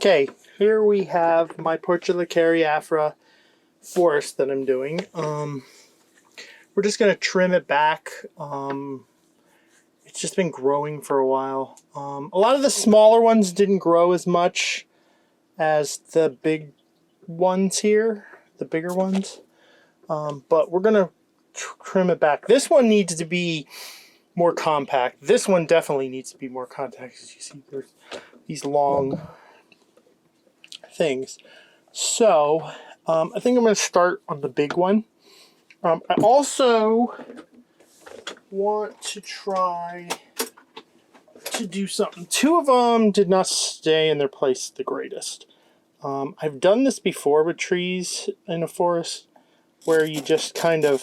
Okay, here we have my Portulacaria afra forest that I'm doing. We're just going to trim it back. It's just been growing for a while. A lot of the smaller ones didn't grow as much as the big ones here, the bigger ones. But we're going to trim it back. This one needs to be more compact. This one definitely needs to be more compact. As you see, there's these long things. So I think I'm going to start on the big one. I also want to try to do something. Two of them did not stay in their place the greatest. I've done this before with trees in a forest where you just kind of,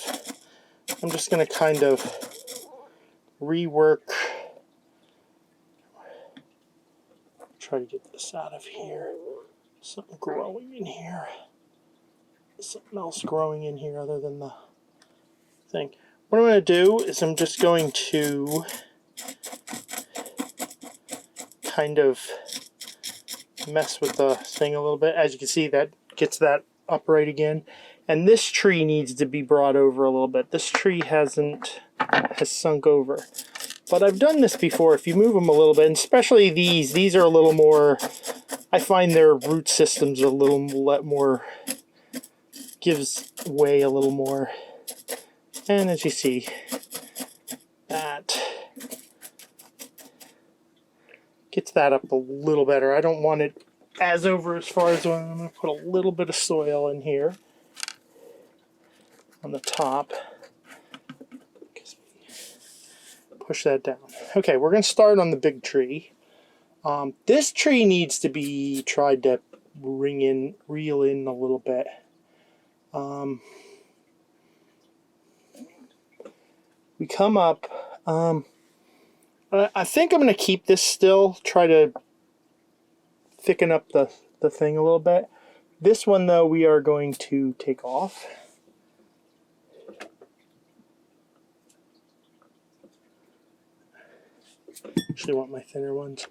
I'm just going to kind of rework. Try to get this out of here. Something growing in here. Something else growing in here other than the thing. What I'm going to do is I'm just going to kind of mess with the thing a little bit. As you can see, that gets that upright again. And this tree needs to be brought over a little bit. This tree has sunk over. But I've done this before. If you move them a little bit, and especially these are a little more, I find their root systems are a little more, gives way a little more. And as you see, that gets that up a little better. I don't want it as over as far as I'm going to put a little bit of soil in here on the top. Push that down. Okay, we're going to start on the big tree. This tree needs to be tried to reel in a little bit. We come up. I think I'm going to keep this still. Try to thicken up the thing a little bit. This one, though, we are going to take off. Actually, want my thinner ones.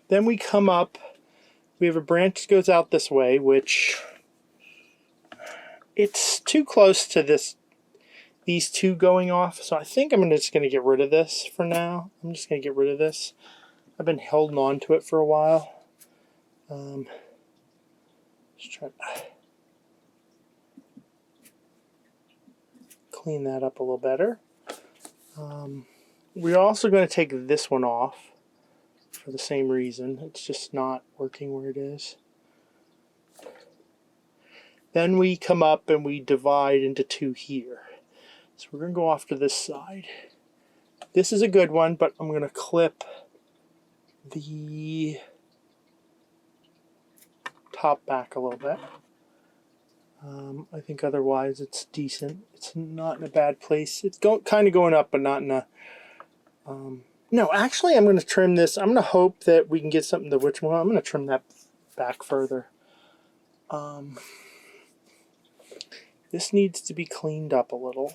Then we come up. We have a branch that goes out this way, which it's too close to these two going off. So I think I'm just going to get rid of this for now. I'm just going to get rid of this. I've been holding on to it for a while. Just try to clean that up a little better. We're also going to take this one off for the same reason. It's just not working where it is. Then we come up and we divide into two here. So we're going to go off to this side. This is a good one, but I'm going to clip the top back a little bit. I think otherwise it's decent. It's not in a bad place. It's kind of going up, but not in a... no, actually I'm going to trim this. I'm going to hope that we can get something to which one. I'm going to trim that back further. This needs to be cleaned up a little.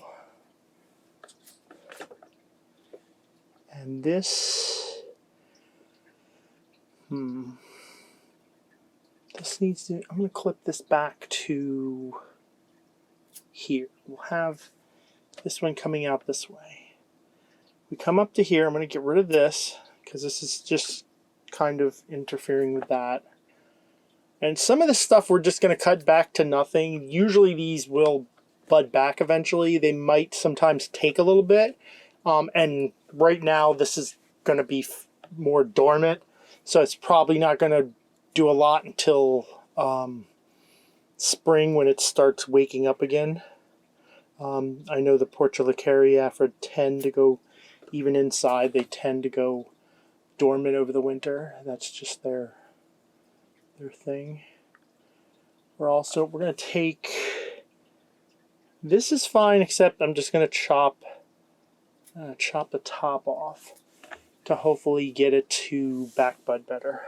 And this... This needs to... I'm going to clip this back to here. We'll have this one coming out this way. We come up to here. I'm going to get rid of this because this is just kind of interfering with that. And some of the stuff we're just going to cut back to nothing. Usually these will bud back eventually. They might sometimes take a little bit. And right now this is going to be more dormant. So it's probably not going to do a lot until spring when it starts waking up again. I know the Portulacaria afra tend to go, even inside, they tend to go dormant over the winter. That's just their thing. We're going to take, this is fine, except I'm just going to chop the top off to hopefully get it to back bud better.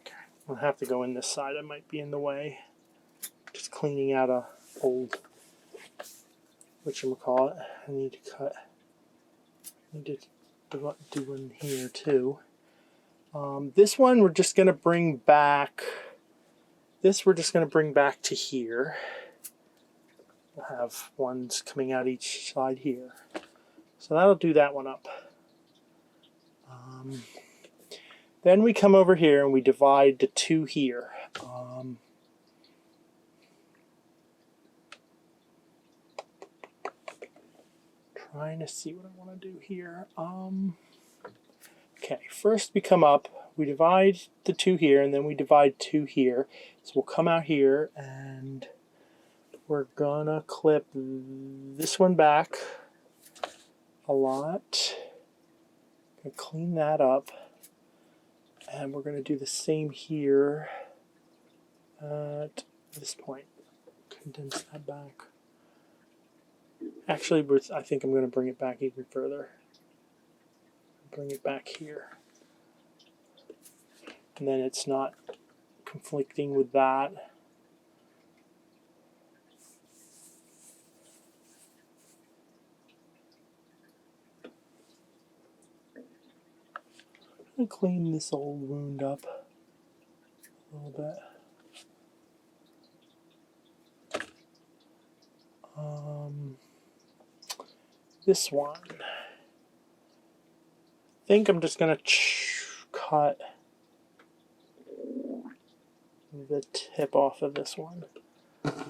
Okay, I'll have to go in this side. I might be in the way. Just cleaning out a old whatchamacallit, I need to cut. I need to do one here too. This one we're just going to bring back. This we're just going to bring back to here. We'll have ones coming out each side here. So that'll do that one up. Then we come over here and we divide the two here. Trying to see what I want to do here. Okay, first we come up, we divide the two here, and then we divide two here. So we'll come out here and we're gonna clip this one back a lot. Gonna clean that up, and we're gonna do the same here at this point. Condense that back. Actually, I think I'm gonna bring it back even further. Bring it back here, and then it's not conflicting with that. I'm gonna clean this old wound up a little bit. This one, I think I'm just gonna cut the tip off of this one. Then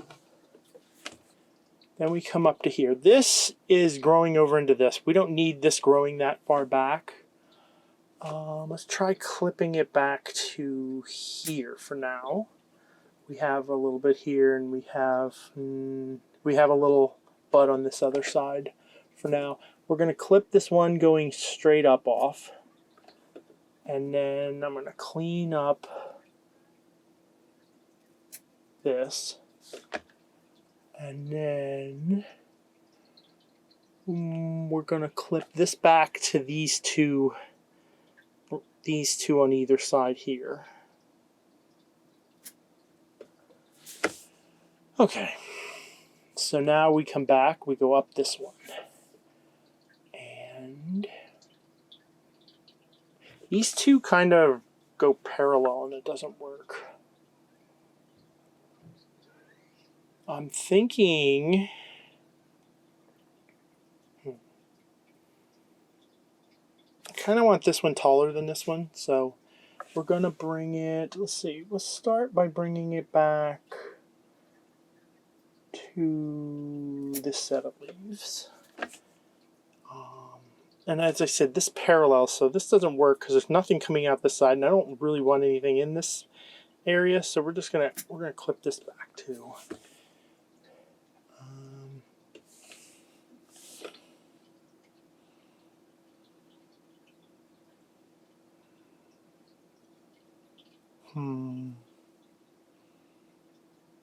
we come up to here. This is growing over into this. We don't need this growing that far back. Let's try clipping it back to here for now. We have a little bit here, and we have a little bud on this other side for now. We're going to clip this one going straight up off, and then I'm going to clean up this, and then we're going to clip this back to these two on either side here. Okay, so now we come back, we go up this one, and these two kind of go parallel and it doesn't work. I'm thinking I kind of want this one taller than this one, so we're going to bring it, let's see, we'll start by bringing it back to this set of leaves. And as I said, this parallel, so this doesn't work because there's nothing coming out this side, and I don't really want anything in this area, so we're gonna clip this back too.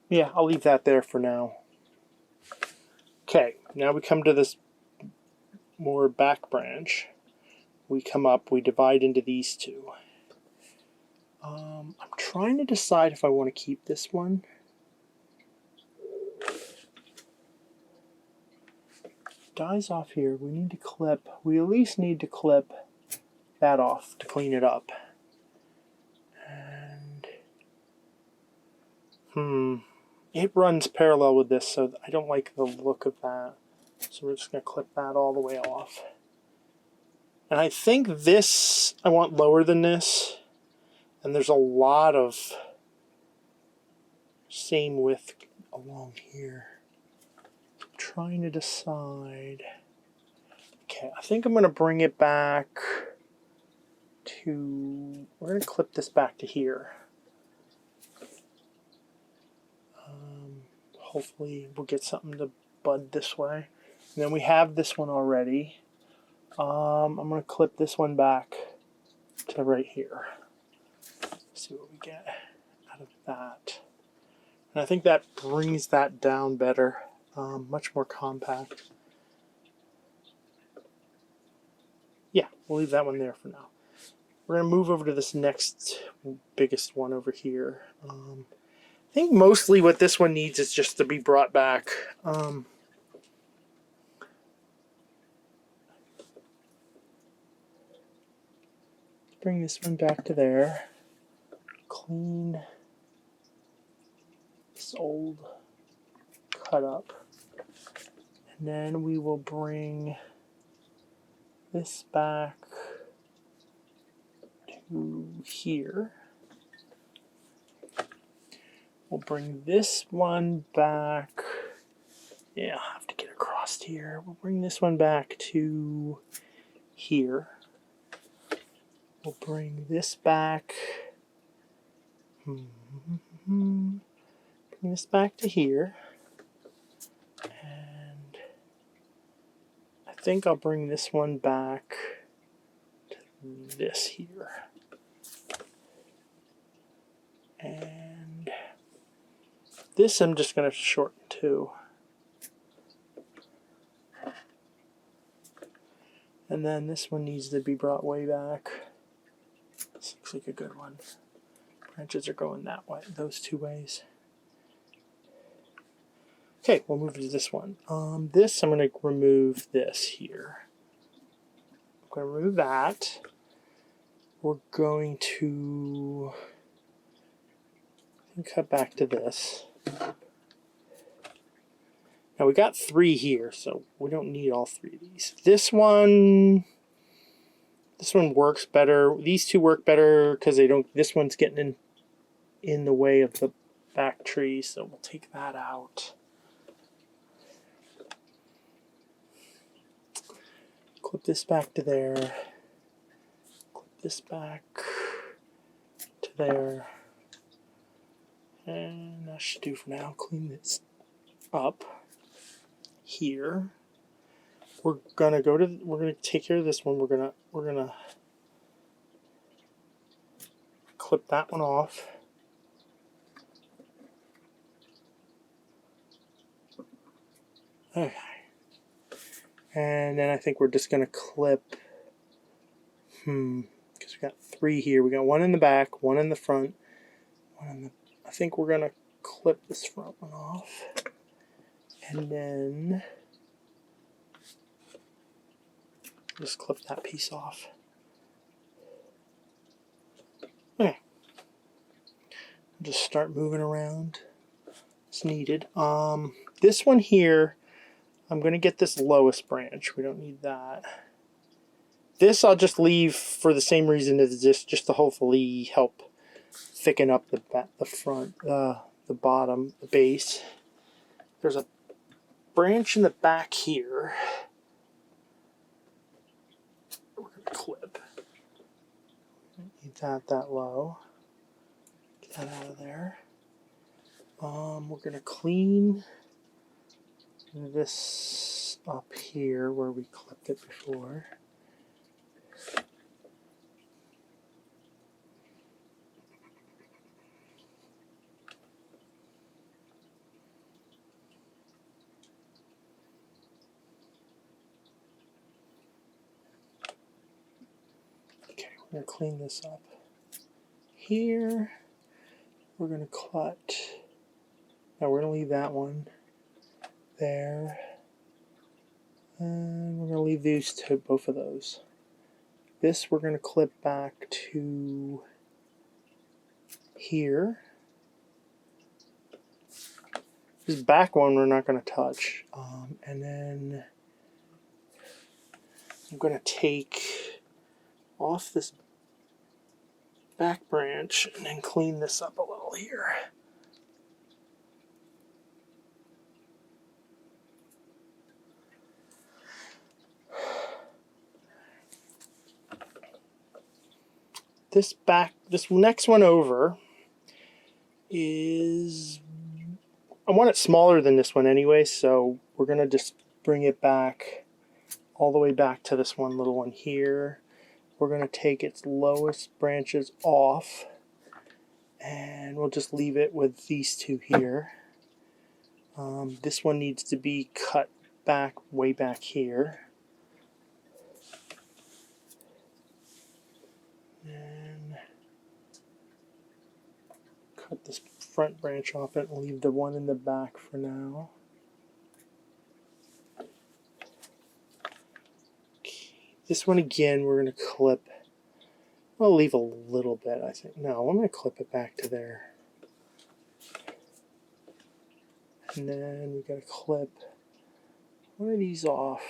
Yeah, I'll leave that there for now. Okay, now we come to this more back branch. We come up, we divide into these two. I'm trying to decide if I want to keep this one. Dies off here. We need to clip, we at least need to clip that off to clean it up. And it runs parallel with this, so I don't like the look of that. So we're just going to clip that all the way off. And I think this I want lower than this, and there's a lot of same width along here. I'm trying to decide. Okay, I think I'm going to bring it back to, we're going to clip this back to here. Hopefully we'll get something to bud this way. And then we have this one already. I'm going to clip this one back to right here. See what we get out of that. And I think that brings that down better. Much more compact. Yeah, we'll leave that one there for now. We're going to move over to this next biggest one over here. I think mostly what this one needs is just to be brought back. bring this one back to there. Clean this old cut up. And then we will bring this back to here. We'll bring this one back. Yeah, I'll have to get across here. We'll bring this one back to here. We'll bring this back. Bring this back to here. And I think I'll bring this one back to this here. And this I'm just going to shorten too. And then this one needs to be brought way back. This looks like a good one. Branches are going that way, those two ways. Okay, we'll move to this one. This, I'm going to remove this here. I'm going to remove that. We're going to cut back to this. Now we got 3 here, so we don't need all 3 of these. This one works better. These two work better because they don't. This one's getting in the way of the back tree, so we'll take that out. Clip this back to there. Clip this back to there. And that should do for now. Clean this up here. We're gonna take care of this one. We're gonna clip that one off. Okay. And then I think we're just gonna clip because we got 3 here. We got 1 in the back, 1 in the front, 1 in the I think we're gonna clip this front one off. And then just clip that piece off. Okay. Just start moving around as needed. This one here, I'm going to get this lowest branch. We don't need that. This I'll just leave for the same reason as this, just to hopefully help thicken up the front, the bottom, the base. There's a branch in the back here. We're going to clip. Need that low. Get that out of there. We're going to clean this up here where we clipped it before. Okay, we're going to clean this up here. We're going to cut. Now we're going to leave that one there. And we're going to leave these to both of those. This we're going to clip back to here. This back one we're not going to touch. And then I'm going to take off this back branch and then clean this up a little here. This next one over is, I want it smaller than this one anyway, so we're going to just bring it back all the way back to this one little one here. We're going to take its lowest branches off and we'll just leave it with these two here. This one needs to be cut back way back here. And cut this front branch off it and leave the one in the back for now. Okay. This one again we're going to clip I'll leave a little bit, I think. No, I'm going to clip it back to there. And then we got to clip one of these off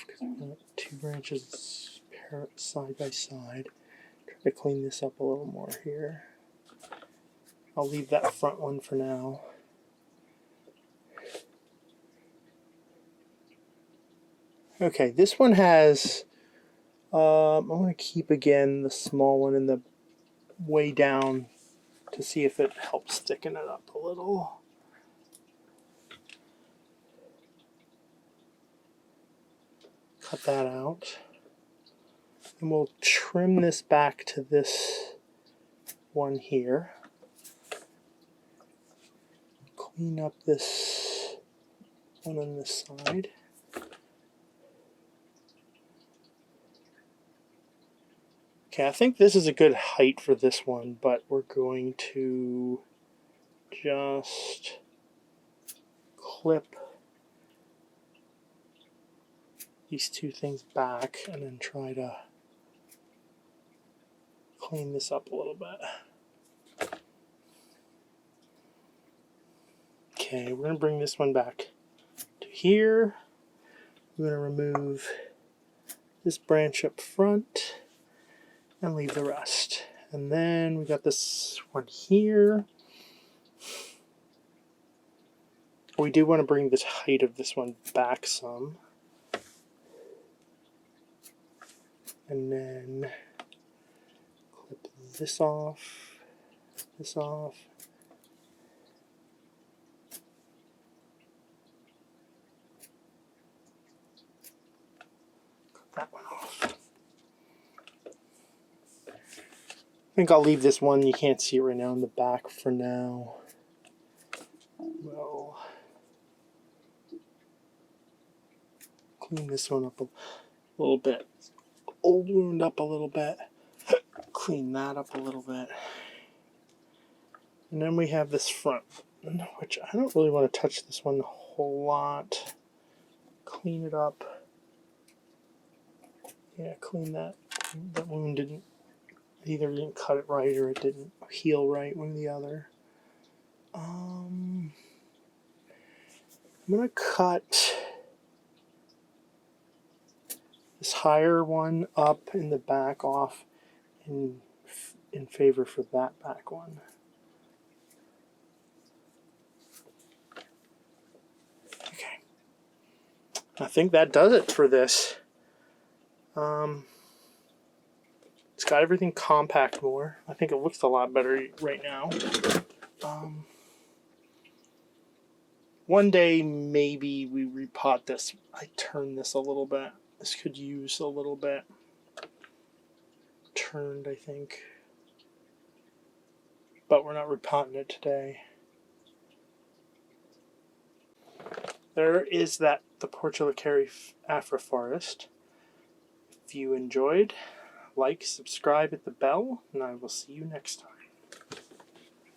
because we got 2 branches side by side. Try to clean this up a little more here. I'll leave that front one for now. Okay, this one has, I'm going to keep again the small one in the way down to see if it helps thicken it up a little. Cut that out. And we'll trim this back to this one here. Clean up this one on this side. Okay, I think this is a good height for this one, but we're going to just clip these 2 things back and then try to clean this up a little bit. Okay, we're going to bring this one back to here. We're going to remove this branch up front and leave the rest. And then we got this one here. We do want to bring the height of this one back some. And then clip this off, this off. Cut that one off. I think I'll leave this one, you can't see it right now, in the back for now. We'll clean this one up a little bit. Old wound up a little bit. Clean that up a little bit. And then we have this front one, which I don't really want to touch this one a whole lot. Clean it up. Yeah, clean that. That wound either didn't cut it right or it didn't heal right, one or the other. I'm going to cut this higher one up in the back off in favor for that back one. Okay. I think that does it for this. It's got everything compact more. I think it looks a lot better right now. One day maybe we repot this. I turn this a little bit. This could use a little bit turned, I think. But we're not repotting it today. There is the Portulacaria afra forest. If you enjoyed, like, subscribe, hit the bell, and I will see you next time.